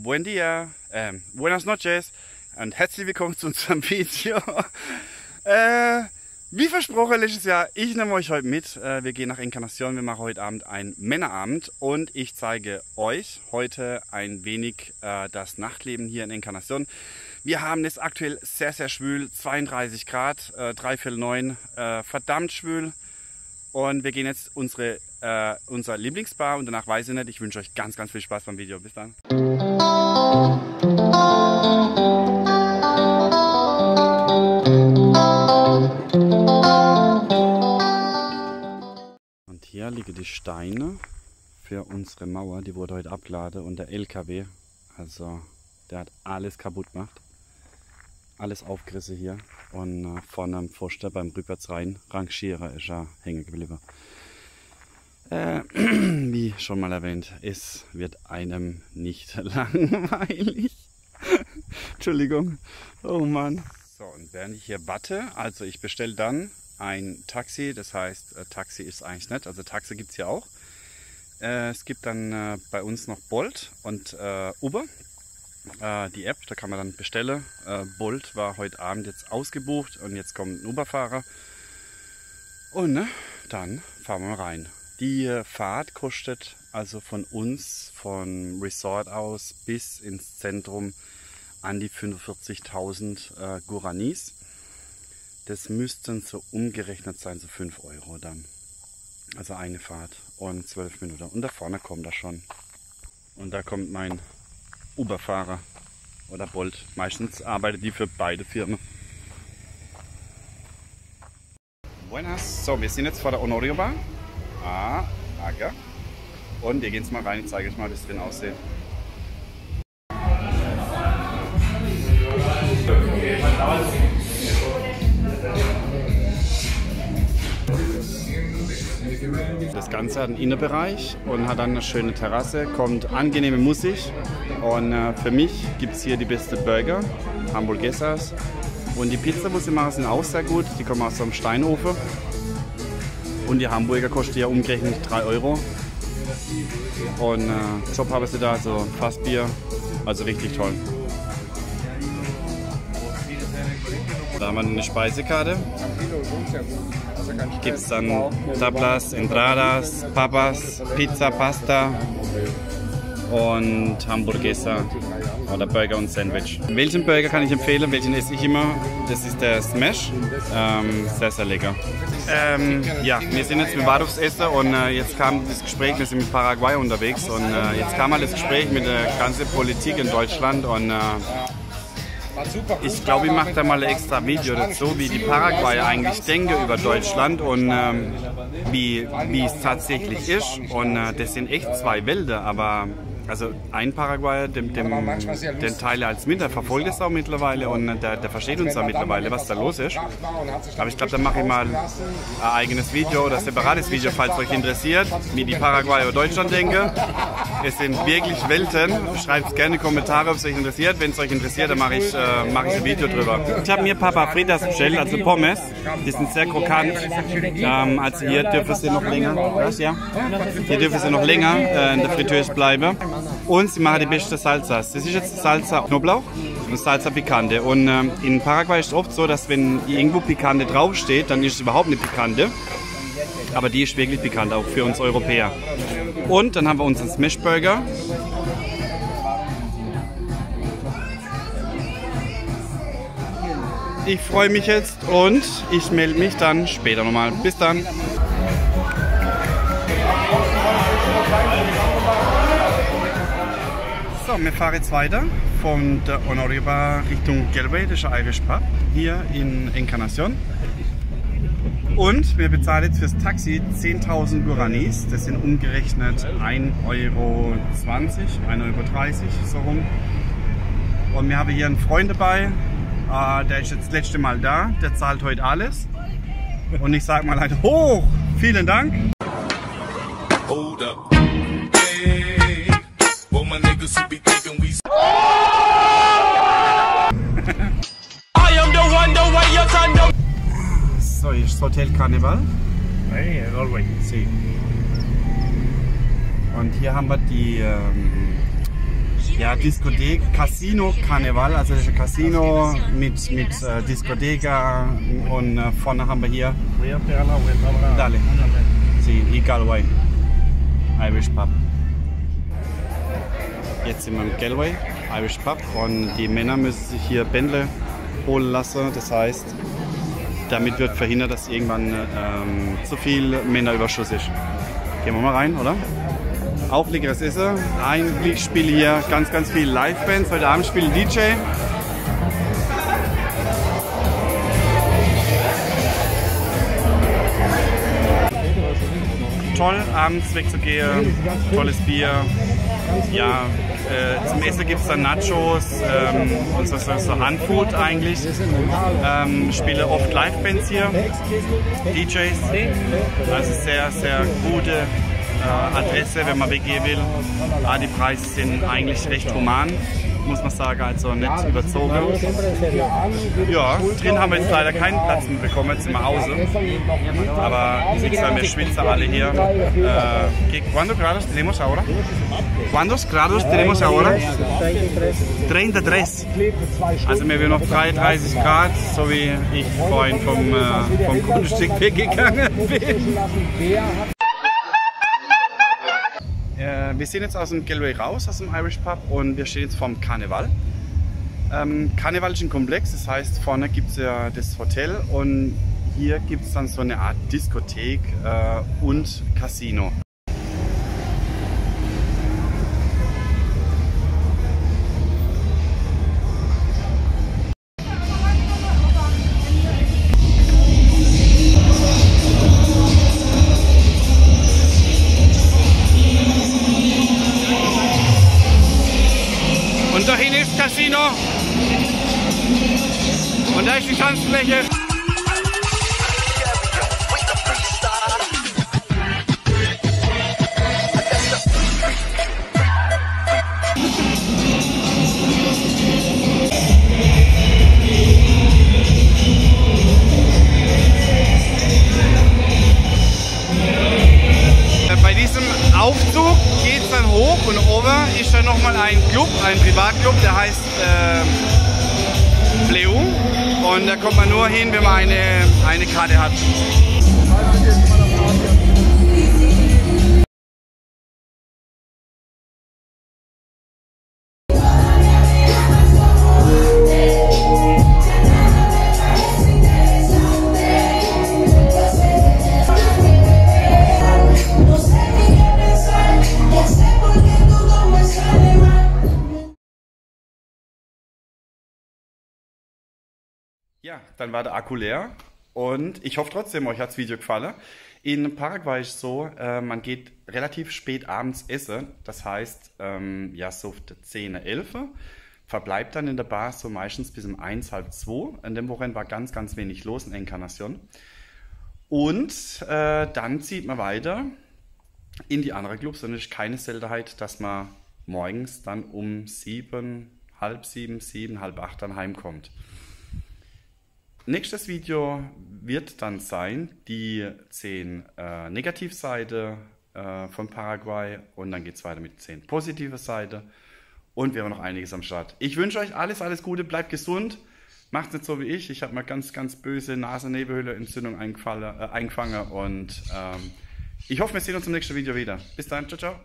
Buen dia, buenas noches und herzlich willkommen zu unserem Video. Wie versprochen letztes Jahr, ich nehme euch heute mit. Wir gehen nach Encarnación, wir machen heute Abend einen Männerabend und ich zeige euch heute ein wenig das Nachtleben hier in Encarnación. Wir haben es aktuell sehr, sehr schwül, 32 Grad, 8:45, verdammt schwül. Und wir gehen jetzt unser Lieblingsbar und danach weiß ich nicht. Ich wünsche euch ganz, ganz viel Spaß beim Video. Bis dann. Und hier liegen die Steine für unsere Mauer. Die wurde heute abgeladen und der LKW, also der hat alles kaputt gemacht. Alles aufgerissen hier und vorne am Pfosten beim Rückwärtsrein rangieren ist er hängen geblieben. Wie schon mal erwähnt, es wird einem nicht langweilig. Entschuldigung, oh Mann. So, und während ich hier warte, also ich bestelle dann ein Taxi, das heißt Taxi ist eigentlich nicht, also Taxi gibt es hier auch. Es gibt dann bei uns noch Bolt und Uber. Die App, da kann man dann bestellen. Bolt war heute Abend jetzt ausgebucht und jetzt kommt ein Uber-Fahrer. Und dann fahren wir mal rein. Die Fahrt kostet also von uns, vom Resort aus bis ins Zentrum an die 45.000 Guaranis. Das müssten so umgerechnet sein, so 5 Euro dann. Also eine Fahrt und 12 Minuten. Und da vorne kommt er schon. Und da kommt mein Uber-Fahrer oder Bolt. Meistens arbeitet die für beide Firmen. Buenas. So, wir sind jetzt vor der Honorio Bar. Danke. Und wir gehen jetzt mal rein. Ich zeige euch mal, wie es drin aussieht. Das Ganze hat einen Innenbereich und hat dann eine schöne Terrasse, kommt angenehme Musik und für mich gibt es hier die beste Burger, Hamburguesas, und die Pizza, die sie machen, sind auch sehr gut, die kommen aus so einem Steinofen und die Hamburger kosten ja umgerechnet 3 Euro und Job haben sie da, so Fassbier, also richtig toll. Da haben wir eine Speisekarte. Gibt es dann Tapas, Entradas, Papas, Pizza, Pasta und Hamburguesa oder Burger und Sandwich. Welchen Burger kann ich empfehlen? Welchen esse ich immer? Das ist der Smash. Sehr, sehr lecker. Ja, wir sind jetzt mit Vadufs essen und jetzt kam das Gespräch, wir sind mit Paraguay unterwegs und jetzt kam mal das Gespräch mit der ganzen Politik in Deutschland und ich glaube, ich mache da mal ein extra Video dazu, wie die Paraguayer eigentlich denken über Deutschland und wie es tatsächlich ist. Und das sind echt zwei Welten, aber also ein Paraguayer, den teile als mit, der verfolgt es auch mittlerweile und der versteht uns auch mittlerweile, was da los ist. Aber ich glaube, da mache ich mal ein eigenes Video oder ein separates Video, falls euch interessiert, wie die Paraguayer über Deutschland denken. Es sind wirklich Welten. Schreibt gerne Kommentare, ob es euch interessiert. Wenn es euch interessiert, dann mache ich ein Video drüber. Ich habe mir Papa Fritas bestellt, also Pommes. Die sind sehr krokant. Also hier dürfen sie noch länger. Was, ja? Hier dürfen sie noch länger in der Fritteuse bleiben. Und sie machen die beste Salsas. Das ist jetzt Salsa Knoblauch und Salsa Picante. Und in Paraguay ist es oft so, dass wenn irgendwo Picante draufsteht, dann ist es überhaupt nicht Picante. Aber die ist wirklich pikant, auch für uns Europäer. Und dann haben wir unseren Smash Burger. Ich freue mich jetzt und ich melde mich dann später nochmal. Bis dann. So, wir fahren jetzt weiter von der Honorio Bar Richtung Gateway, das ist ein Irish Pub, hier in Encarnación. Und wir bezahlen jetzt fürs Taxi 10.000 Guaranis, das sind umgerechnet 1,20 Euro, 1,30 Euro so rum. Und wir haben hier einen Freund dabei, der ist jetzt das letzte Mal da, der zahlt heute alles. Und ich sage mal halt hoch, vielen Dank. Hold up. Hey, well, my niggas who be thinking we So, hier ist das Hotel Carnival. Hey, Galway. Sí. Und hier haben wir die ja, Diskothek, Casino Carnival, also das ist ein Casino mit Diskotheka und vorne haben wir hier Dale, sí, y Galway, Irish Pub. Jetzt sind wir im Galway, Irish Pub, und die Männer müssen sich hier Bändle holen lassen, das heißt, damit wird verhindert, dass irgendwann zu viel Männerüberschuss ist. Gehen wir mal rein, oder? Auch leckeres Essen. Eigentlich spiele hier ganz viel Live-Bands. Heute Abend spielen DJ. Toll, abends wegzugehen. Tolles Bier. Ja, zum Essen gibt es dann Nachos und so Handfood eigentlich. Spiele oft Live-Bands hier, DJs. Also sehr gute Adresse, wenn man weggehen will. Die Preise sind eigentlich recht human, muss man sagen, also nicht überzogen. Ja, drin haben wir jetzt leider keinen Platz mehr bekommen, jetzt sind wir außen. Aber wie gesagt, wir schwitzen alle hier. ¿Cuántos grados tenemos ahora? ¿Cuántos grados tenemos ahora? 33. Also wir haben noch 33 Grad, so wie ich vorhin vom Grundstück weggegangen bin. Wir sind jetzt aus dem Galway raus, aus dem Irish Pub, und wir stehen jetzt vorm Karneval. Karneval ist ein Komplex, das heißt, vorne gibt es ja das Hotel und hier gibt es dann so eine Art Diskothek und Casino. Und da hinten ist das Casino und da ist die Tanzfläche. Bei diesem Aufzug geht es dann hoch und oben ist dann nochmal ein Club, ein Privatclub, der heißt Bleu, und da kommt man nur hin, wenn man eine Karte hat. Ja, dann war der Akku leer und ich hoffe trotzdem, euch hat das Video gefallen. In Paraguay ist es so, man geht relativ spät abends essen, das heißt, ja, so 10, 11, verbleibt dann in der Bar so meistens bis um 1, halb 2. An dem Wochenende war ganz wenig los in Encarnación. Und dann zieht man weiter in die anderen Clubs, und es ist keine Seltenheit, dass man morgens dann um 7, halb 7, halb 8 dann heimkommt. Nächstes Video wird dann sein die 10 Negativseiten von Paraguay, und dann geht es weiter mit 10 positive Seiten, und wir haben noch einiges am Start. Ich wünsche euch alles Gute, bleibt gesund, macht nicht so wie ich. Ich habe mal ganz böse Nasennebenhöhleentzündung eingefangen, und ich hoffe, wir sehen uns im nächsten Video wieder. Bis dann, ciao, ciao.